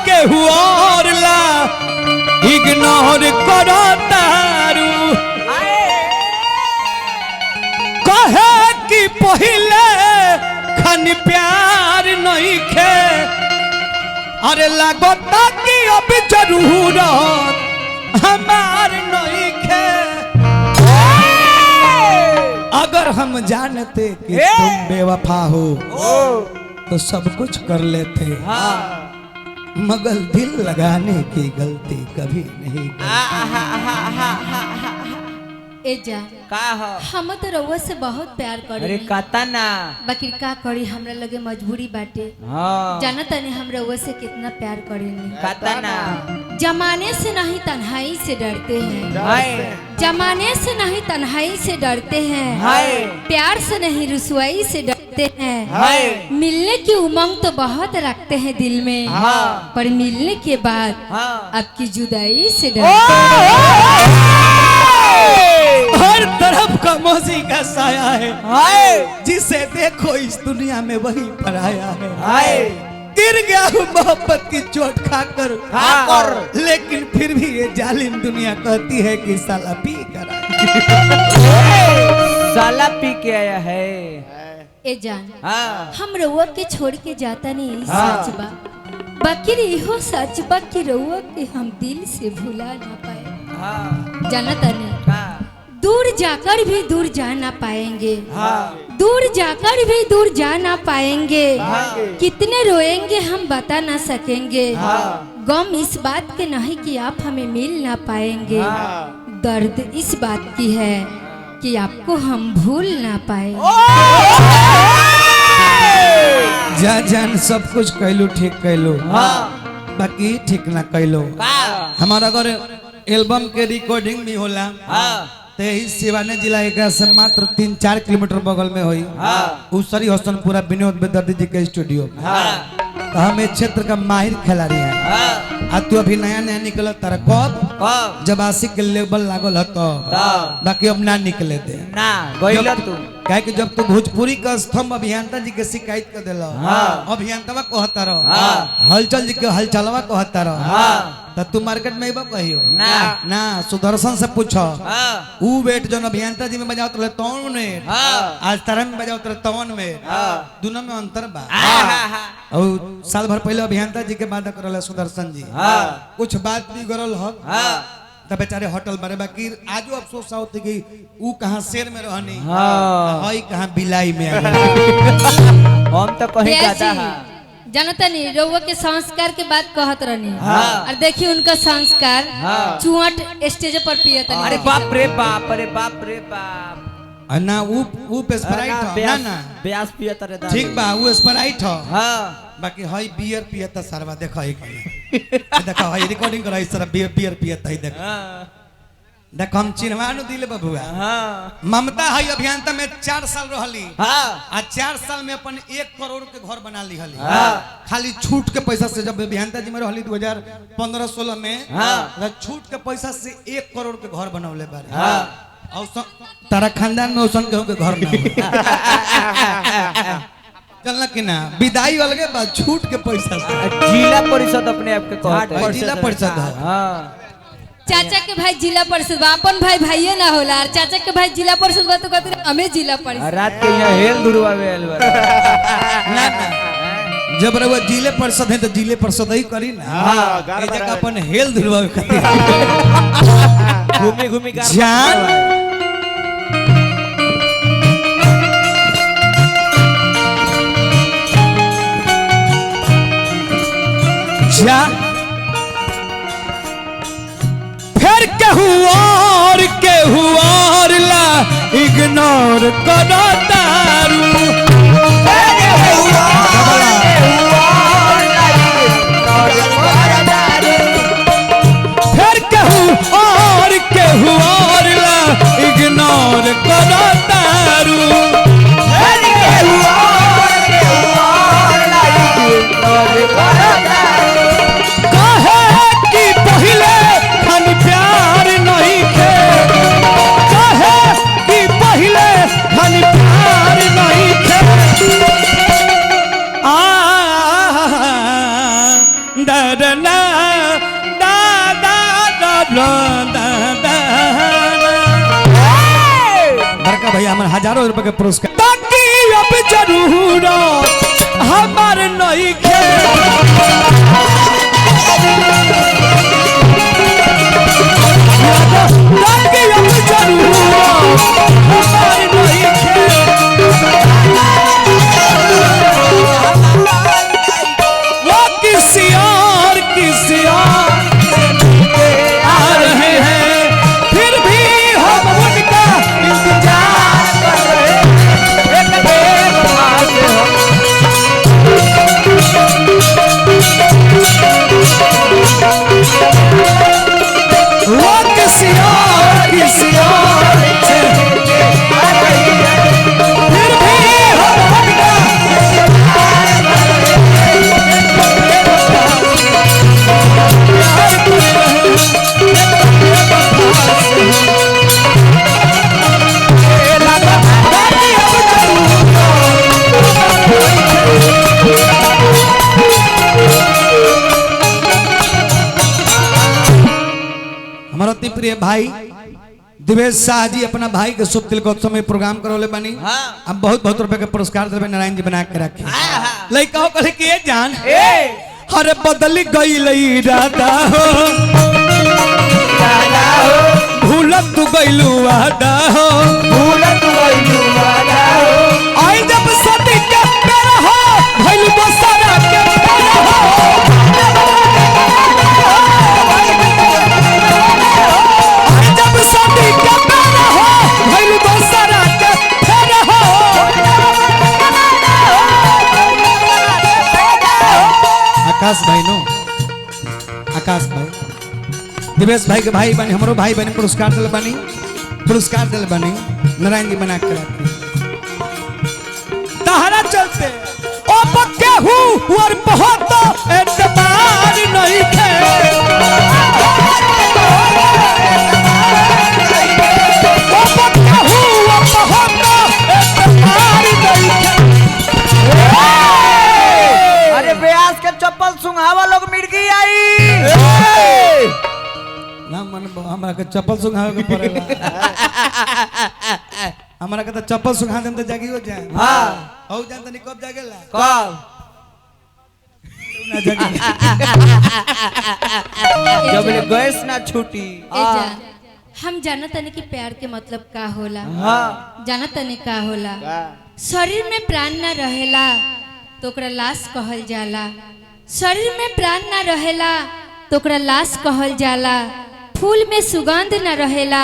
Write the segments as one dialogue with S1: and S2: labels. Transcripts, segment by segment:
S1: केहू और ला इग्नोर करो तारू कहे कि पहले खन प्यार नहीं खे अरे लगता कि अब जरूरत हमार नहीं खे अगर हम जानते कि तुम बेवफा हो तो सब कुछ कर लेते मगर दिल लगाने की गलती कभी नहीं
S2: ए जा
S3: का हो
S2: हम तो रउआ से बहुत प्यार करी
S3: अरे कहता ना
S2: बाकी का करी हमरा लगे मजबूरी बाटे
S3: हाँ
S2: जाना तने हम रउआ से कितना प्यार करेनी
S3: कहता ना
S2: जमाने से नहीं तन्हाई से डरते हैं
S3: हाय
S2: जमाने से नहीं तन्हाई से डरते हैं
S3: हाय
S2: प्यार से नहीं रुसवाई से डरते हैं
S3: हाय
S2: मिलने की उमंग तो बहुत रखते हैं दिल में
S3: हाँ
S2: पर मिलने के बाद
S3: हाँ
S2: आपकी जुदाई से डरते
S1: हर तरफ का मौसी का साया है
S3: हाय
S1: जिसे देखो इस दुनिया में वही पराया है
S3: हाय
S1: गिर गया हूँ मोहब्बत की चोट खाकर
S3: खाकर।
S1: लेकिन फिर भी ये जालिम दुनिया कहती है कि साला पी कर
S3: साला पी के आया है
S2: ए जान
S3: हाँ
S2: हम रउआ के छोड़ के जाता नहीं
S3: हाँ।
S2: सच बा बाकी इहो सच बा कि रउआ के हम दिल से भुला ना पाए
S3: हाँ
S2: जाना तने
S3: हाँ
S2: दूर जाकर भी दूर जा ना पाएंगे
S3: हाँ
S2: दूर जाकर भी दूर जा ना पाएंगे
S3: हाँ।
S2: कितने रोएंगे हम बता ना सकेंगे
S3: हाँ।
S2: गम इस बात के नहीं कि आप हमें मिल ना पाएंगे
S3: हाँ।
S2: दर्द इस बात की है कि आपको हम भूल ना पाए
S1: जा जान सब कुछ कहलू ठीक कहलू
S3: हाँ
S1: बाकी ठीक ना कहलू
S3: का
S1: हमारा अगर एल्बम के रिकॉर्डिंग भी होला
S3: हाँ
S1: तो यही सिवाने जिला एक से मात्र 3-4 किलोमीटर बगल में हुई
S3: हाँ
S1: उसरी हसनपुरा विनोद बेदर्दी जी के स्टूडियो
S3: हाँ
S1: तो हम इस क्षेत्र का माहिर खिलाड़ी है
S3: हाँ
S1: आ तू अभी नया नया निकल तारा कब
S3: कब
S1: जब आशिक के लेवल लागल हो तो
S3: तब।
S1: बाकी अब ना निकले दे
S3: ना गइला तू
S1: काहे कि जब तू भोजपुरी का स्तंभ अभियंता जी के शिकायत कर दिल
S3: हाँ।
S1: अभियंतवा कहता रहो
S3: हाँ।
S1: हलचल जी के हलचलवा कहता रहो
S3: हाँ
S1: तो तू मार्केट में बा कहियो
S3: ना।
S1: ना सुदर्शन से पूछो
S3: हाँ
S1: ऊ वेट जो अभियंता जी में बजाओ तो तौन में
S3: हाँ
S1: आज तरह में बजाओ तो तौन में
S3: हाँ।
S1: दोनों में अंतर बा
S3: हाँ
S1: और साल भर पहले अभियंता जी के बाद करल सुदर्शन जी
S3: हाँ
S1: कुछ बात भी करल हो
S3: हाँ
S1: तब बेचारे होटल बारे बाकी आजो अफसोस होते कि ऊ कहाँ शेर में रहनी
S3: हाँ।
S1: हई कहाँ बिलाई में आ गई।
S3: हम तो कहीं ज्यादा है
S2: जानता नहीं रउआ के संस्कार के बात कहत रहनी
S3: हाँ।
S2: और देखिए उनका संस्कार
S3: हाँ।
S2: चुआट स्टेज पर पियत
S3: अरे बाप रे बाप अरे बाप रे बाप
S1: ना ऊ पे स्प्राइट हो ना ना
S3: ब्यास पिया तरे दारू
S1: ठीक बा ऊ स्प्राइट हो
S3: हाँ
S1: बाकी हई बियर पियता सरवा देखो हई देखो हई रिकॉर्डिंग करो इस तरह बियर पियता हई देखो
S3: हाँ
S1: देखो हम चिन्हवानु दिले बबुआ
S3: हाँ
S1: ममता हई अभियंता में 4 साल रहली
S3: हाँ
S1: आ 4 साल में अपन 1 करोड़ के घर बना ली हली
S3: हाँ।
S1: खाली छूट के पैसा से जब अभियंता जी में रहली 2015-16 में
S3: हाँ।
S1: छूट के पैसा से 1 करोड़ के घर बनौले बारे
S3: हाँ।
S1: और तारा खानदान में औसन के घर ना चलना कि ना विदाई अलगे बा छूट के पैसा से
S3: जिला परिषद अपने आप के कहते हैं।
S1: जिला परिषद है।
S3: हाँ
S2: चाचा के भाई जिला परिषद बा अपन भाई भाइये ना होला और चाचा के भाई जिला परिषद बा तो कहते हमें जिला परिषद
S3: रात के यहाँ हेल दुरुआ में आयल बा।
S1: ना ना जब रउआ जिले परिषद है तो जिले परिषद ही करी ना
S3: हाँ,
S1: ए जगह अपन हेल धुलवा खातिर
S3: घूमी घूमी का
S1: जान जा फिर केहू और ला इग्नोर करो तारू फिर केहू और ला इग्नोर करो तारू प्यार नहीं दरना दा दा दा दा दा बड़का भैया हमारे हजारों रुपए के पुरस्कार ताकि अब जरूर हमारे नहीं खे ताकि अब जरूर हमारे नहीं खे वो किसी और आ रहे हैं फिर भी हम उनका इंतजार कर रहे हैं वो किसी और से आ रही है फिर भी हम उनका हमारा अति प्रिय भाई दिवेश शाह जी अपना भाई के शुभ तिलकोत्सव में प्रोग्राम करोले बनी हम बहुत बहुत रुपए के पुरस्कार देवे नारायण जी बना के रखे लइका कहले कि ए जान अरे बदल गई लई राधा हो भूलत तू गइलू वादा हो आई जब सदी के पेड़ हो भइल बसरा के पेड़ हो आई जब सदी के पेड़ हो भइल बसरा के पेड़ हो आकाश भाई नो आकाश भाई दिवेश भाई के भाई बने हमरो भाई बने पुरस्कार दिल बनी नारायण जी बना के रखे तहरा चलते ओ पक्के हूँ और बहुत एतबार नहीं थे ओ पक्के हूँ और बहुत एतबार नहीं थे
S3: अरे ब्यास के चप्पल सुंघावा लोग मिर्गी आई
S1: ना मन हमरा के चप्पल सुंघावे के पड़ेला हमरा के तो चप्पल सुंघा देम त जागी हो जाए
S3: हां
S1: हो जान तनी कब जागेला
S3: कब
S1: ना जागे
S3: जब ले गैस ना छूटी
S2: ए जान हम जानत तनी कि प्यार के मतलब का होला
S3: हां
S2: जानत तनी का होला शरीर में प्राण ना रहेला तो ओकरा लाश कहल जाला शरीर में प्राण ना रहेला तो ओकरा लाश कहल जाला फूल में सुगंध न रहेला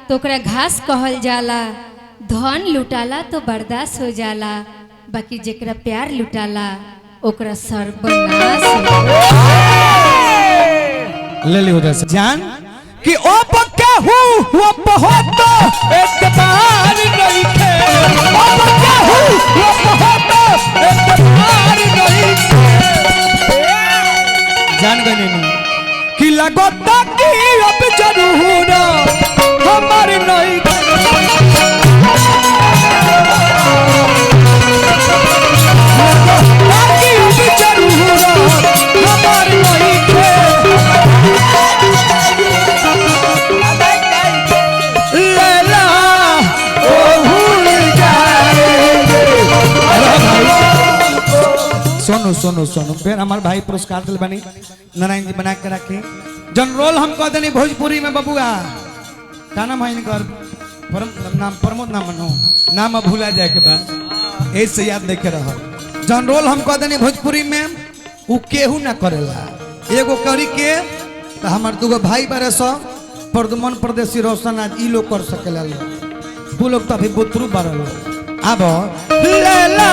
S2: तो ओकरा घास कहल जाला धन लुटाला तो बर्दाश्त हो जाला बाकी जेकरा प्यार लुटाला ओकरा सर्वनाश
S1: ले ली उधर से जान कि ओ पक्का हूँ वो बहुत एतबार नहीं थे ओ पक्का हूँ वो बहुत एतबार नहीं थे जान गए नहीं कि लगता कि अब जरूर हमारे नहीं ताकि अब जरूर हमारे नहीं थे लैला ओ भूल जाएंगे सुनो सुनो सुनो फिर हमारे भाई पुरस्कार दिल बनी नारायण जी बना के रखे जनरोल हम कह देनी भोजपुरी में बबुआ का नाम है इनकर नाम प्रमोद नाम नो नाम भूला जाए के बाद ऐसे याद देखे रह जनरोल हम कह देनी भोजपुरी में उ केहू ना करेला एगो करी के तो हमार दूगो भाई बारे सो प्रदुमन प्रदेशी रोशन आज ई लोग कर सकेला लोग तू लोग तो अभी बुतरू बारह लोग अब लैला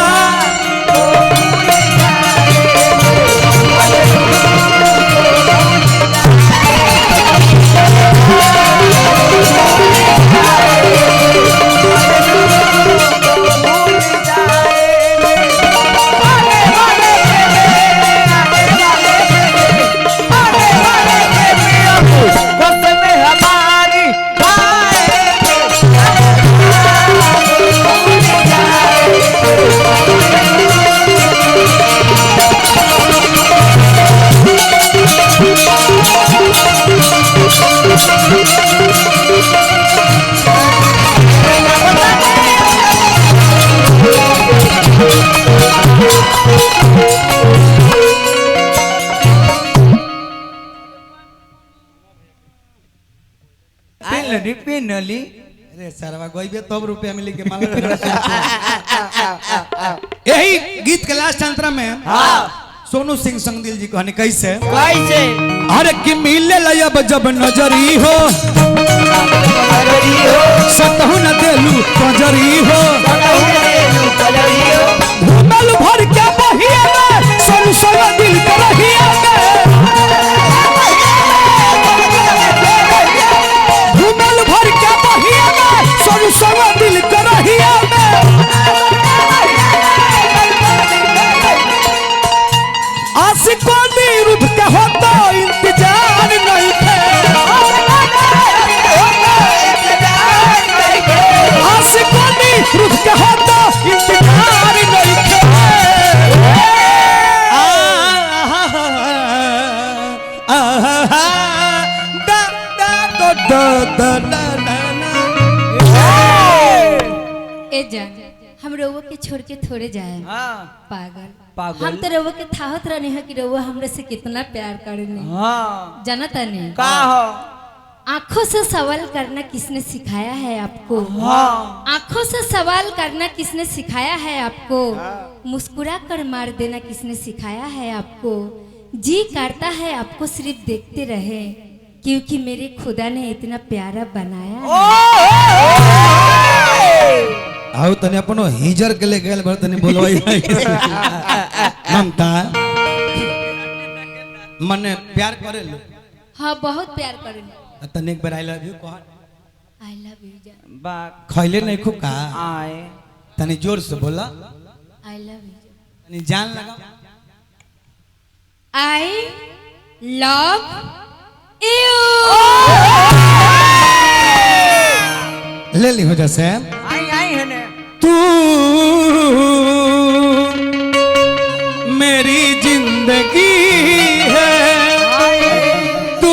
S3: पेनली
S1: अरे सरवा गोइबे तब रुपया मिली के मालूम यही गीत के लास्ट अंतरा में सोनू सिंह संगदिल जी कहने कैसे
S3: कैसे
S1: अरे कि मिले अब जब नजरी हो सतहु न देलू नजरी हो घूमल भर के बहिया में सोनू सोया दिल के रहिया में घूमल भर के बहिया में सोनू सोया दिल के रहिया में आशिकों निरुद्ध का होता इंतजार नहीं थे आशिकों निरुद्ध का होता इंतजार नहीं थे
S2: ए जा हम रउआ के छोड़ के थोड़े जाए पागल
S3: पागल।
S2: हम तो रउआ के थाहत रहने है कि रउआ हमरे से कितना प्यार करने जानता नहीं
S3: का हो
S2: आंखों से सवाल करना किसने सिखाया है आपको आंखों से सवाल करना किसने सिखाया है आपको मुस्कुरा कर मार देना किसने सिखाया है आपको जी करता है आपको सिर्फ देखते रहे क्योंकि मेरे खुदा ने इतना प्यारा बनाया
S1: आओ तने अपनो हिजर के ले गेल भर तने बोलवाई ममता मने प्यार करे लो
S2: हाँ बहुत प्यार करें
S1: तने एक बार आई लव यू कह
S2: आई लव यू जा
S3: बा
S1: खैले नहीं खूब का
S3: आए
S1: तने जोर से बोला
S2: आई लव यू
S1: तने जान लगा
S2: आई लव यू
S1: ले ली हो जैसे
S3: आई आई है ने
S1: तू मेरी जिंदगी है तू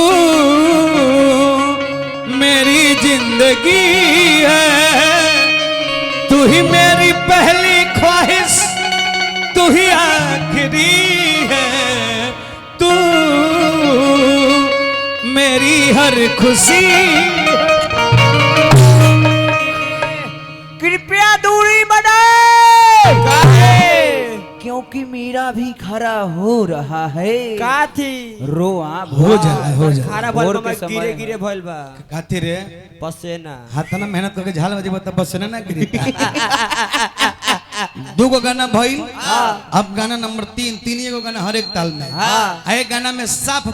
S1: मेरी जिंदगी है तू ही मेरी पहली ख्वाहिश तू ही आखिरी है तू मेरी हर खुशी
S3: कृपया दूरी बनाए क्योंकि मेरा भी खरा हो रहा है
S4: का थी
S3: रोआ
S1: हो जाए हो जाए
S4: खारा
S3: भोर
S4: भल
S3: के
S4: में
S3: समय
S4: गिरे
S3: है।
S4: गिरे भइल बा
S1: काती रे
S4: पसेना
S1: हाथ ना मेहनत करके झाल बजे बता बस ना गिरी दूगो गाना भइल अब गाना नंबर 3 तीन एगो गाना हर एक ताल में एक गाना में साफ